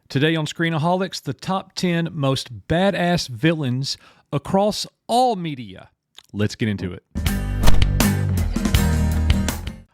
Today on Screenaholics, the top 10 most badass villains across all media. Let's get into it.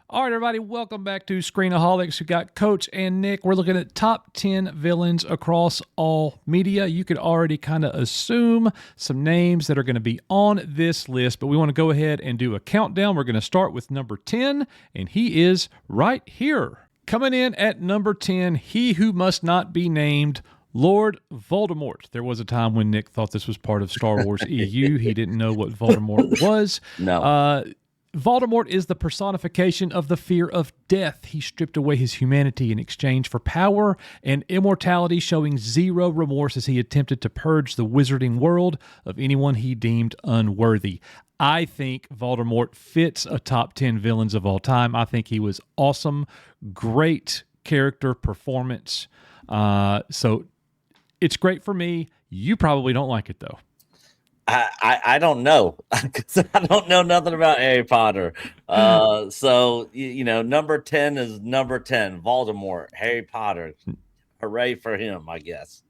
All right, everybody, welcome back to Screenaholics. We got Coach and Nick. We're looking at top 10 villains across all media. You could already kind of assume some names that are going to be on this list, but we want to go ahead and do a countdown. We're going to start with number 10, and he is right here. Coming in at number 10, he who must not be named, Lord Voldemort. There was a time when Nick thought this was part of Star Wars EU. He didn't know what Voldemort was. No. Voldemort is the personification of the fear of death. He stripped away his humanity in exchange for power and immortality, showing zero remorse as he attempted to purge the wizarding world of anyone he deemed unworthy. I think Voldemort fits a top 10 villains of all time. I think he was awesome. Great character performance. So it's great for me. You probably don't like it, though. I don't know, because I don't know nothing about Harry Potter. So, number 10 is number 10, Voldemort, Harry Potter. Hooray for him, I guess.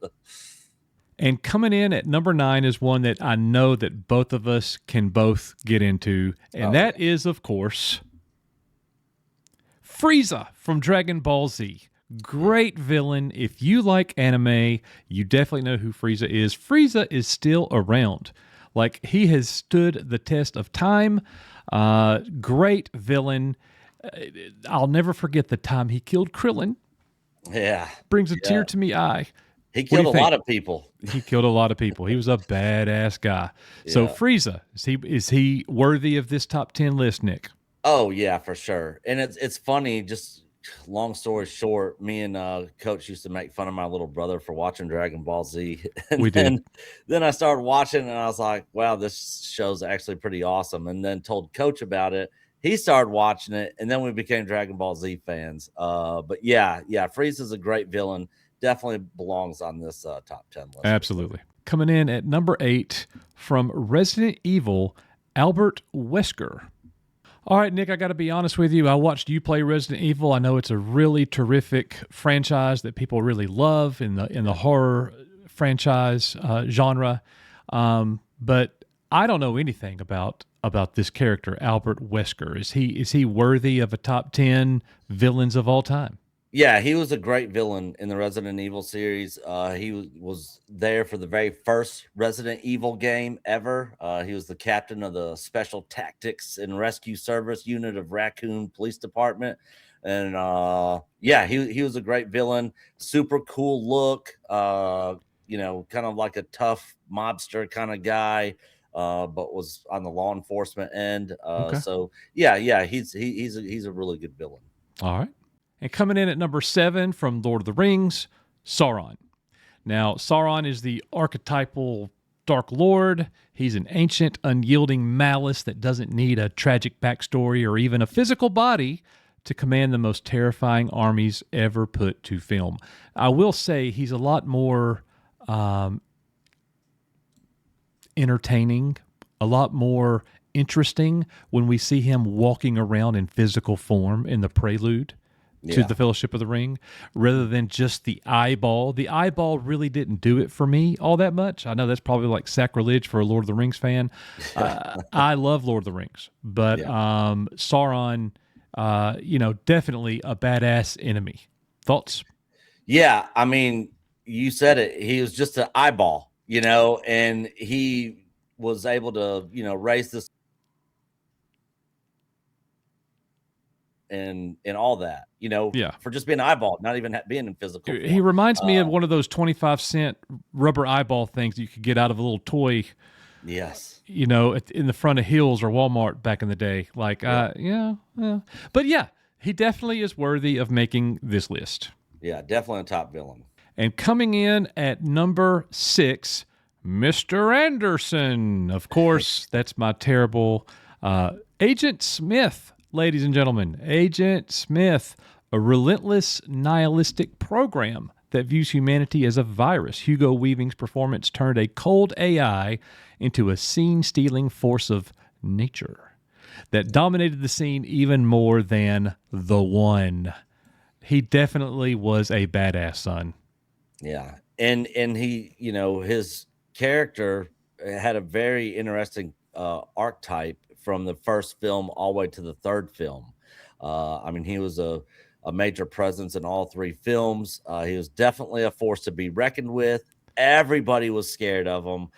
And coming in at number 9 is one that I know that both of us can both get into, and that is, of course, Frieza from Dragon Ball Z. Great villain. If you like anime, you definitely know who Frieza is. Frieza is still around. Like, he has stood the test of time. Great villain. I'll never forget the time he killed Krillin. Yeah. Brings a tear to me eye. He killed a lot of people. He killed a lot of people. He was a badass guy. Yeah. So Frieza, is he worthy of this top 10 list, Nick? Oh, yeah, for sure. And it's funny, just long story short, me and Coach used to make fun of my little brother for watching Dragon Ball Z. And we did. Then I started watching, and I was like, wow, this show's actually pretty awesome. And then told Coach about it. He started watching it, and then we became Dragon Ball Z fans. But yeah, Frieza's a great villain. Definitely belongs on this top 10 list. Absolutely. Coming in at number 8 from Resident Evil, Albert Wesker. All right, Nick, I got to be honest with you. I watched you play Resident Evil. I know it's a really terrific franchise that people really love in the horror franchise genre. But I don't know anything about this character, Albert Wesker. Is he worthy of a top 10 villains of all time? Yeah, he was a great villain in the Resident Evil series. He was there for the very first Resident Evil game ever. He was the captain of the Special Tactics and Rescue Service unit of Raccoon Police Department. And he was a great villain. Super cool look, kind of like a tough mobster kind of guy, but was on the law enforcement end. Okay. So he's a really good villain. All right. And coming in at number 7 from Lord of the Rings, Sauron. Now, Sauron is the archetypal Dark Lord. He's an ancient, unyielding malice that doesn't need a tragic backstory or even a physical body to command the most terrifying armies ever put to film. I will say he's a lot more entertaining, a lot more interesting when we see him walking around in physical form in the prelude to the Fellowship of the Ring, rather than just the eyeball. The eyeball really didn't do it for me all that much. I know that's probably like sacrilege for a Lord of the Rings fan. I love Lord of the Rings, but Sauron, definitely a badass enemy. Thoughts? Yeah, I mean, you said it. He was just an eyeball, and he was able to, raise this and all that, for just being an eyeball, not even being in physical form. He reminds me of one of those 25-cent rubber eyeball things you could get out of a little toy. Yes. In the front of Hills or Walmart back in the day. Like, But yeah, he definitely is worthy of making this list. Yeah, definitely a top villain. And coming in at number 6, Mr. Anderson. Of course, that's my terrible Agent Smith. Ladies and gentlemen, Agent Smith, a relentless nihilistic program that views humanity as a virus. Hugo Weaving's performance turned a cold AI into a scene-stealing force of nature that dominated the scene even more than the One. He definitely was a badass son. Yeah. And he, his character had a very interesting archetype from the first film all the way to the third film. I mean, he was a major presence in all three films. He was definitely a force to be reckoned with. Everybody was scared of him.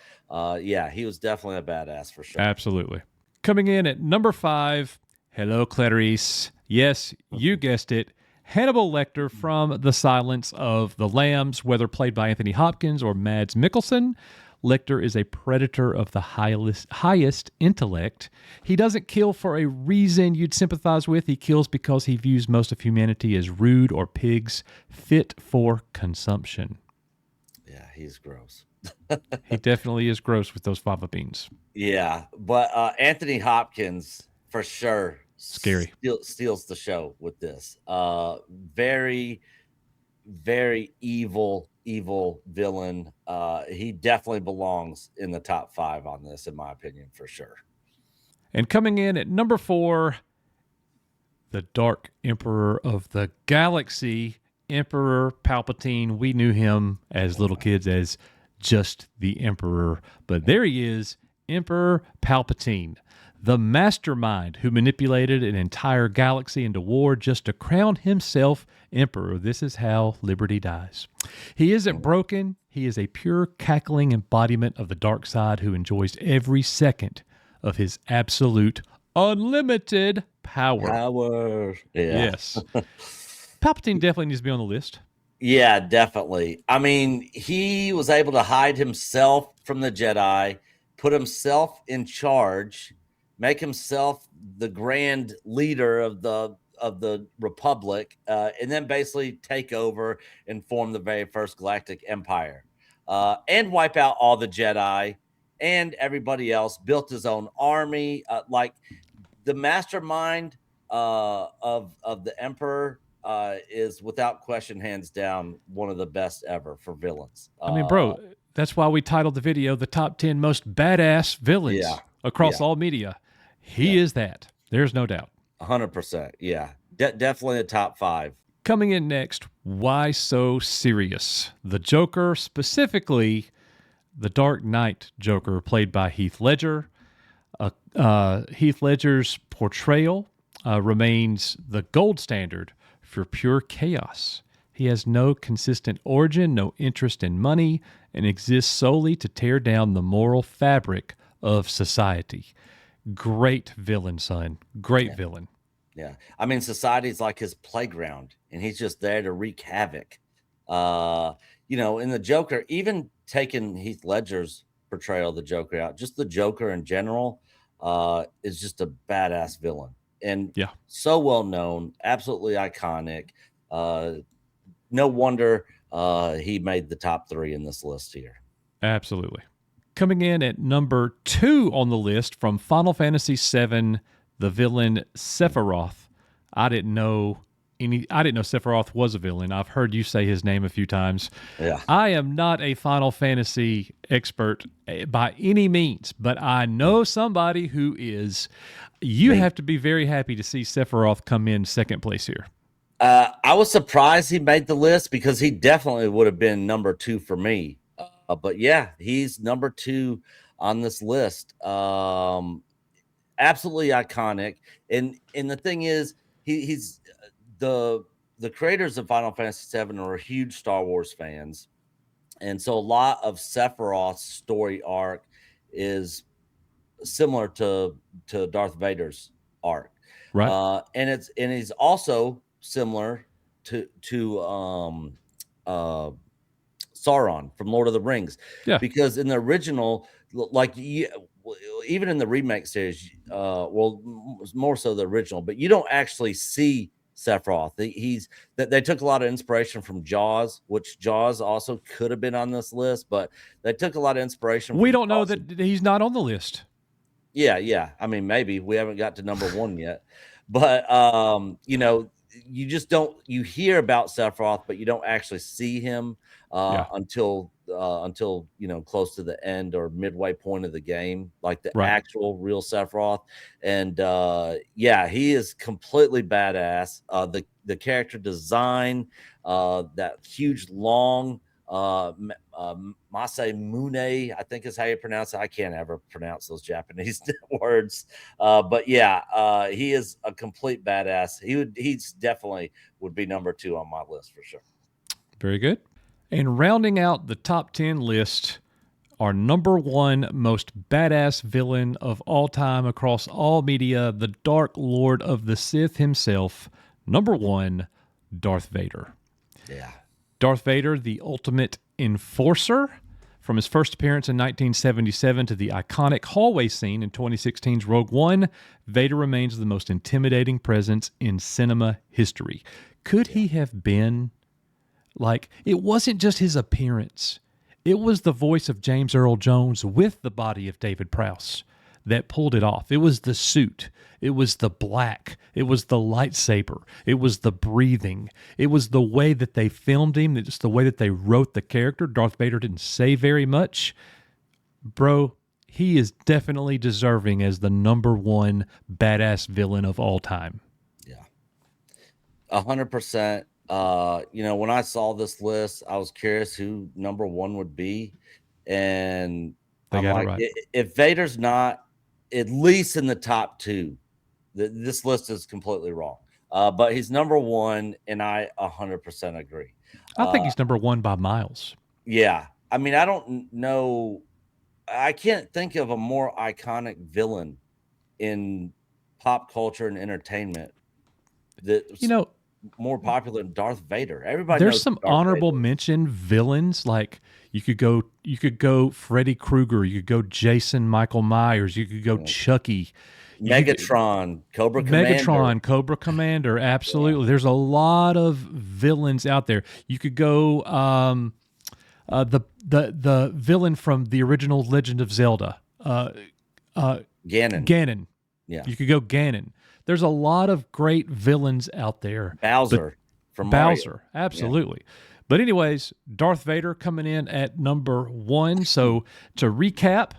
Yeah, he was definitely a badass for sure. Absolutely. Coming in at number 5, hello, Clarice. Yes, you guessed it. Hannibal Lecter from The Silence of the Lambs, whether played by Anthony Hopkins or Mads Mikkelsen. Lecter is a predator of the highest intellect. He doesn't kill for a reason you'd sympathize with. He kills because he views most of humanity as rude or pigs fit for consumption. Yeah, he's gross. He definitely is gross with those fava beans. Yeah, but Anthony Hopkins for sure Scary. steals the show with this. Very, very evil villain. He definitely belongs in the top 5 on this, in my opinion, for sure. And coming in at number 4, the Dark Emperor of the Galaxy, Emperor Palpatine. We knew him as little kids as just the Emperor, but there he is, Emperor Palpatine, the mastermind who manipulated an entire galaxy into war just to crown himself emperor. This is how liberty dies. He isn't broken. He is a pure, cackling embodiment of the dark side who enjoys every second of his absolute, unlimited power. Power. Yeah. Yes. Palpatine definitely needs to be on the list. Yeah, definitely. I mean, he was able to hide himself from the Jedi, put himself in charge, make himself the grand leader of the Republic, and then basically take over and form the very first Galactic Empire, and wipe out all the Jedi and everybody else. Built his own army, like the mastermind of the Emperor is without question, hands down, one of the best ever for villains. I mean, bro, that's why we titled the video "The Top 10 Most Badass Villains Yeah, Across yeah, All Media." He yeah, is that. There's no doubt. 100%. Yeah, definitely a top 5. Coming in next, why so serious? The Joker, specifically the Dark Knight Joker, played by Heath Ledger. Heath Ledger's portrayal remains the gold standard for pure chaos. He has no consistent origin, no interest in money, and exists solely to tear down the moral fabric of society. Great villain, son. Great villain. Yeah, I mean, society's like his playground, and he's just there to wreak havoc. In the Joker, even taking Heath Ledger's portrayal of the Joker out, just the Joker in general, is just a badass villain and Yeah, so well known, absolutely iconic. No wonder he made the top 3 in this list here. absolutely. Coming in at number 2 on the list from Final Fantasy VII, the villain Sephiroth. I didn't know Sephiroth was a villain. I've heard you say his name a few times. Yeah. I am not a Final Fantasy expert by any means, but I know somebody who is. You Me. have to be very happy to see Sephiroth come in second place here. I was surprised he made the list because he definitely would have been number 2 for me. But yeah, he's number 2 on this list. Absolutely iconic. And the thing is, he's the creators of Final Fantasy VII are huge Star Wars fans, and so a lot of Sephiroth's story arc is similar to Darth Vader's arc, Right? and he's also similar to Sauron from Lord of the Rings, Yeah. because in the original, like even in the remake series, more so the original, but you don't actually see Sephiroth. He's that they took a lot of inspiration from Jaws, which Jaws also could have been on this list, but they took a lot of inspiration. We From don't know Jaws. that he's not on the list. Yeah. I mean, maybe we haven't got to number 1 yet, but you just don't. You hear about Sephiroth, but you don't actually see him Yeah. until close to the end or midway point of the game, like the Right. actual real Sephiroth. And he is completely badass. The character design, that huge long Mase Mune, I think is how you pronounce it. I can't ever pronounce those Japanese words. But yeah, he is a complete badass. He's definitely would be number 2 on my list for sure. Very good. And rounding out the top 10 list, our number 1 most badass villain of all time across all media, the Dark Lord of the Sith himself, number 1, Darth Vader. Yeah. Darth Vader, the ultimate enforcer. From his first appearance in 1977 to the iconic hallway scene in 2016's Rogue One, Vader remains the most intimidating presence in cinema history. Could he have been like, it wasn't just his appearance. It was the voice of James Earl Jones with the body of David Prowse that pulled it off. It was the suit. It was the black. It was the lightsaber. It was the breathing. It was the way that they filmed him. It's the way that they wrote the character. Darth Vader didn't say very much. Bro, he is definitely deserving as the number 1 badass villain of all time. Yeah. 100%. When I saw this list, I was curious who number 1 would be. And They I'm got it like, right. if Vader's not at least in the top 2, this list is completely wrong. But he's number 1, and I 100% agree. I think he's number 1 by miles. Yeah. I mean, I don't know. I can't think of a more iconic villain in pop culture and entertainment that's more popular than Darth Vader. Everybody there's knows some Darth honorable Vader. mention villains. Like you could go Freddy Krueger, you could go Jason Michael Myers, you could go Chucky, Megatron, Cobra Commander. Cobra Commander. Absolutely. Yeah. There's a lot of villains out there. You could go the villain from the original Legend of Zelda. Ganon. Yeah. You could go Ganon. There's a lot of great villains out there. Bowser from Bowser, Mario. absolutely. Yeah. But anyways, Darth Vader coming in at number 1. So to recap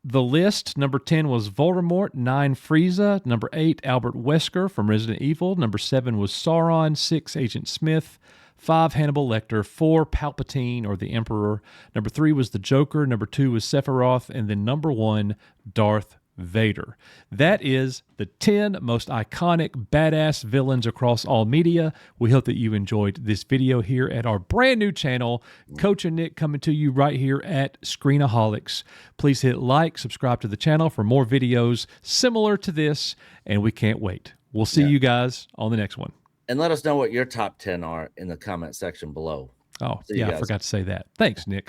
the list, number 10 was Voldemort, 9 Frieza, number 8 Albert Wesker from Resident Evil, number 7 was Sauron, 6 Agent Smith, 5 Hannibal Lecter, 4 Palpatine or the Emperor, number 3 was the Joker, number 2 was Sephiroth, and then number 1 Darth Vader. That is the 10 most iconic badass villains across all media. We hope that you enjoyed this video here at our brand new channel, Coach and Nick coming to you right here at Screenaholics. Please hit like, subscribe to the channel for more videos similar to this, and we can't wait. We'll see you guys on the next one. And let us know what your top 10 are in the comment section below. Oh, yeah, I forgot to say that. Thanks, Nick.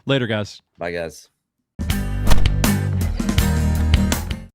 Later, guys. Bye, guys.